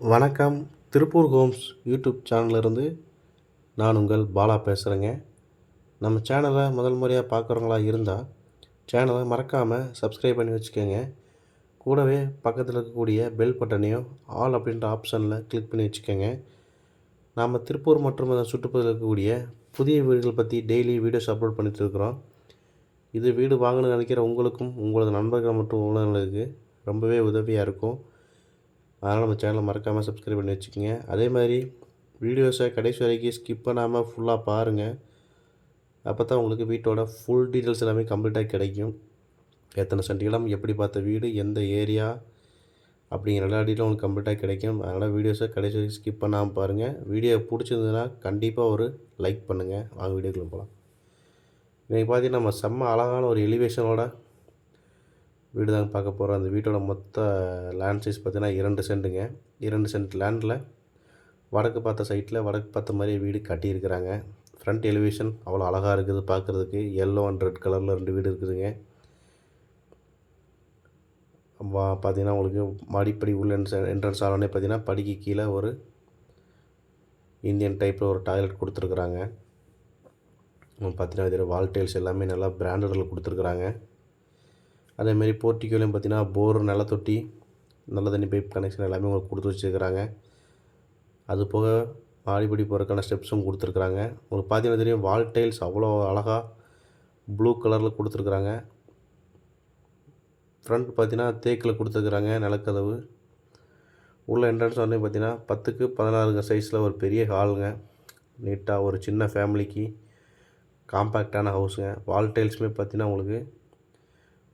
வணக்கம். Tiruppur Holmes YouTube சேனல்லேருந்து நான் உங்கள் பாலா பேசுகிறேங்க. நம்ம சேனலை முதல் முறையாக பார்க்குறவங்களா இருந்தால் சேனலை மறக்காமல் சப்ஸ்கிரைப் பண்ணி வச்சுக்கோங்க. கூடவே பக்கத்தில் இருக்கக்கூடிய பெல் பட்டனையும் ஆல் அப்படின்ற ஆப்ஷனில் கிளிக் பண்ணி வச்சுக்கோங்க. நாம் திருப்பூர் மற்றும் அதன் சுற்றுப்பகுதியில் இருக்கக்கூடிய புதிய வீடுகள் பற்றி டெய்லி வீடியோஸ் அப்லோட் பண்ணிகிட்டு இருக்கிறோம். இது வீடு வாங்கணும்னு நினைக்கிற உங்களுக்கும் உங்களது நண்பர்கள் மற்றும் உறவினர்களுக்கு ரொம்பவே உதவியாக இருக்கும். அதனால் நம்ம சேனலை மறக்காமல் சப்ஸ்கிரைப் பண்ணி வச்சுக்கோங்க. அதே மாதிரி வீடியோஸை கடைசி வரைக்கும் ஸ்கிப் பண்ணாமல் ஃபுல்லாக பாருங்கள். அப்போ தான் உங்களுக்கு வீட்டோட ஃபுல் டீட்டெயில்ஸ் எல்லாமே கம்ப்ளீட்டாக கிடைக்கும். எத்தனை சென்ட் இடம், எப்படி பார்த்த வீடு, எந்த ஏரியா அப்படிங்கிற எல்லா டீட்டெயிலும் உங்களுக்கு கம்ப்ளீட்டாக கிடைக்கும். அதனால் வீடியோஸை கடைசி வரைக்கும் ஸ்கிப் பண்ணாமல் பாருங்கள். வீடியோ பிடிச்சிருந்ததுன்னா கண்டிப்பாக ஒரு லைக் பண்ணுங்கள். வாங்க வீடியோக்குள்ளே போகலாம். இன்றைக்கி பார்த்தீங்கன்னா நம்ம செம்ம அழகான ஒரு எலிவேஷனோட வீடு தாங்க பார்க்க போகிறோம். அந்த வீட்டோட மொத்த லேண்ட் சைஸ் பார்த்தீங்கன்னா 2 சென்ட்டுங்க. 2 சென்ட் லேண்டில் வடக்கு பார்த்த சைட்டில் வடக்கு பார்த்த மாதிரி வீடு கட்டியிருக்கிறாங்க. ஃப்ரண்ட் எலிவேஷன் அவ்வளோ அழகாக இருக்குது பார்க்குறதுக்கு. எல்லோ அண்ட் ரெட் கலரில் 2 வீடு இருக்குதுங்க. பார்த்தீங்கன்னா உங்களுக்கு மாடிப்படி உள்ள என்ட்ரன்ஸ் ஆனோடனே பார்த்தீங்கன்னா படிக்கு கீழே ஒரு இந்தியன் டைப்பில் ஒரு டாய்லெட் கொடுத்துருக்குறாங்க. பார்த்தீங்கன்னா இதில் வால் டைல்ஸ் எல்லாமே நல்லா பிராண்டடில் கொடுத்துருக்குறாங்க. அதேமாரி போர்ட்டிக்கோலையும் பார்த்தீங்கன்னா போர், நிலத்தொட்டி, நல்ல தண்ணி பைப் கனெக்ஷன் எல்லாமே உங்களுக்கு கொடுத்து வச்சுருக்கிறாங்க. அது போக மாடிப்படி போகிறதுக்கான ஸ்டெப்ஸும் கொடுத்துருக்குறாங்க. உங்களுக்கு பார்த்தீங்கன்னா தெரியும், வால் டைல்ஸ் அவ்வளோ அழகாக ப்ளூ கலரில் கொடுத்துருக்குறாங்க. ஃப்ரண்ட் பார்த்தீங்கன்னா தேக்கில் கொடுத்துருக்குறாங்க நிலக்கதவு. உள்ள என்ட்ரன்ஸ் வந்து பார்த்தீங்கன்னா 10க்கு 16 சைஸில் ஒரு பெரிய ஹாலுங்க. நீட்டாக ஒரு சின்ன ஃபேமிலிக்கு காம்பேக்டான ஹவுஸுங்க. வால் டைல்ஸுமே பார்த்தீங்கன்னா உங்களுக்கு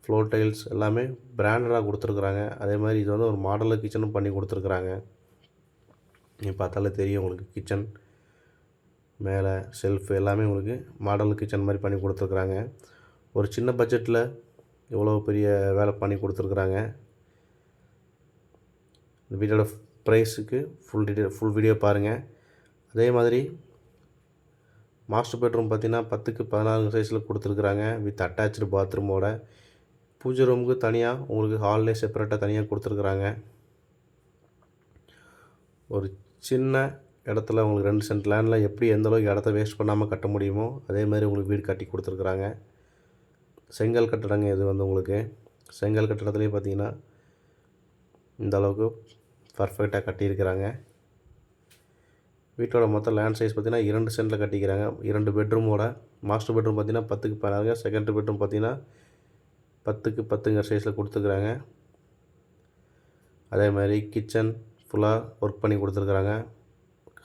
ஃப்ளோர் டைல்ஸ் எல்லாமே பிராண்டடாக கொடுத்துருக்குறாங்க. அதே மாதிரி இது வந்து ஒரு மாடலர் கிச்சனும் பண்ணி கொடுத்துருக்குறாங்க. நீங்கள் பார்த்தாலே தெரியும் உங்களுக்கு. கிச்சன் மேலே ஷெல்ஃப் எல்லாமே உங்களுக்கு மாடலர் கிச்சன் மாதிரி பண்ணி கொடுத்துருக்குறாங்க. ஒரு சின்ன பட்ஜெட்டில் இவ்வளோ பெரிய வேலை பண்ணி கொடுத்துருக்குறாங்க. இந்த வீடியோட ப்ரைஸுக்கு ஃபுல் வீடியோ பாருங்கள். அதே மாதிரி மாஸ்டர் பெட்ரூம் பார்த்திங்கன்னா 10க்கு 16 சைஸில் கொடுத்துருக்குறாங்க. வித் அட்டாச்சு பாத்ரூமோட. பூஜை ரூமுக்கு தனியாக உங்களுக்கு ஹால்லே செப்பரேட்டாக தனியாக கொடுத்துருக்குறாங்க. ஒரு சின்ன இடத்துல உங்களுக்கு 2 சென்ட் லேண்டில் எப்படி எந்த அளவுக்கு இடத்த வேஸ்ட் பண்ணாமல் கட்ட முடியுமோ அதே மாதிரி உங்களுக்கு வீடு கட்டி கொடுத்துருக்குறாங்க. செங்கல் கட்டடங்க இது வந்து உங்களுக்கு. செங்கல் கட்டடத்துலேயே பார்த்தீங்கன்னா இந்த அளவுக்கு பர்ஃபெக்டாக கட்டியிருக்கிறாங்க. வீட்டோட மொத்த லேண்ட் சைஸ் பார்த்திங்கன்னா 2 சென்ட்டில் கட்டிக்கிறாங்க. 2 பெட்ரூமோட. மாஸ்டர் பெட்ரூம் பார்த்திங்கன்னா 10க்கு 16, செகண்ட் பெட்ரூம் பார்த்திங்கன்னா 10க்கு 10 சைஸில் கொடுத்துருக்குறாங்க. அதே மாதிரி கிச்சன் ஃபுல்லாக ஒர்க் பண்ணி கொடுத்துருக்குறாங்க.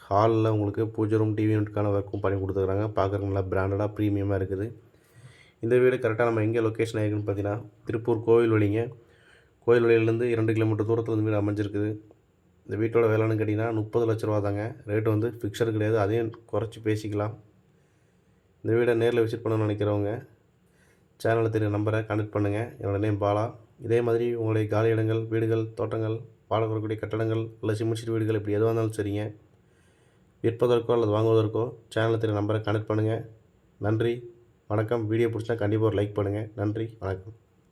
ஹாலில் உங்களுக்கு பூஜை ரூம், டிவி யூனிட்டுக்கான ஒர்க்கும் பண்ணி கொடுத்துருக்குறாங்க. பார்க்குறதுக்கு நல்லா பிராண்டடாக ப்ரீமியமாக இருக்குது. இந்த வீடு கரெக்டாக நம்ம எங்கே லொக்கேஷன் ஆகிருக்குன்னு பார்த்தீங்கன்னா திருப்பூர் கோவில்வெளிங்க. கோவில்வெளியிலேருந்து 2 கிலோமீட்டர் தூரத்தில் இந்த வீடு அமைஞ்சிருக்குது. இந்த வீட்டோட விலைன்னு கேட்டிங்கன்னா 30 லட்ச ரூபா தாங்க. ரேட்டு வந்து ஃபிக்ஸடு கிடையாது. அதையும் குறைச்சி பேசிக்கலாம். இந்த வீடை நேரில் விசிட் பண்ணணும்னு நினைக்கிறவங்க சேனலில் தெரிய நம்பரை கான்டெக்ட் பண்ணுங்கள். என்னோடய நேம் பாலா. இதே மாதிரி உங்களுடைய காலி இடங்கள், வீடுகள், தோட்டங்கள், வாடகை வரக்கூடிய கட்டடங்கள் அல்லது சிமெண்ட் வீடுகள் இப்படி எதுவாக இருந்தாலும் சரிங்க, விற்பதற்கோ அல்லது வாங்குவதற்கோ சேனலில் தெரிய நம்பரை கான்டெக்ட் பண்ணுங்கள். நன்றி, வணக்கம். வீடியோ பிடிச்சா கண்டிப்பாக ஒரு லைக் பண்ணுங்கள். நன்றி, வணக்கம்.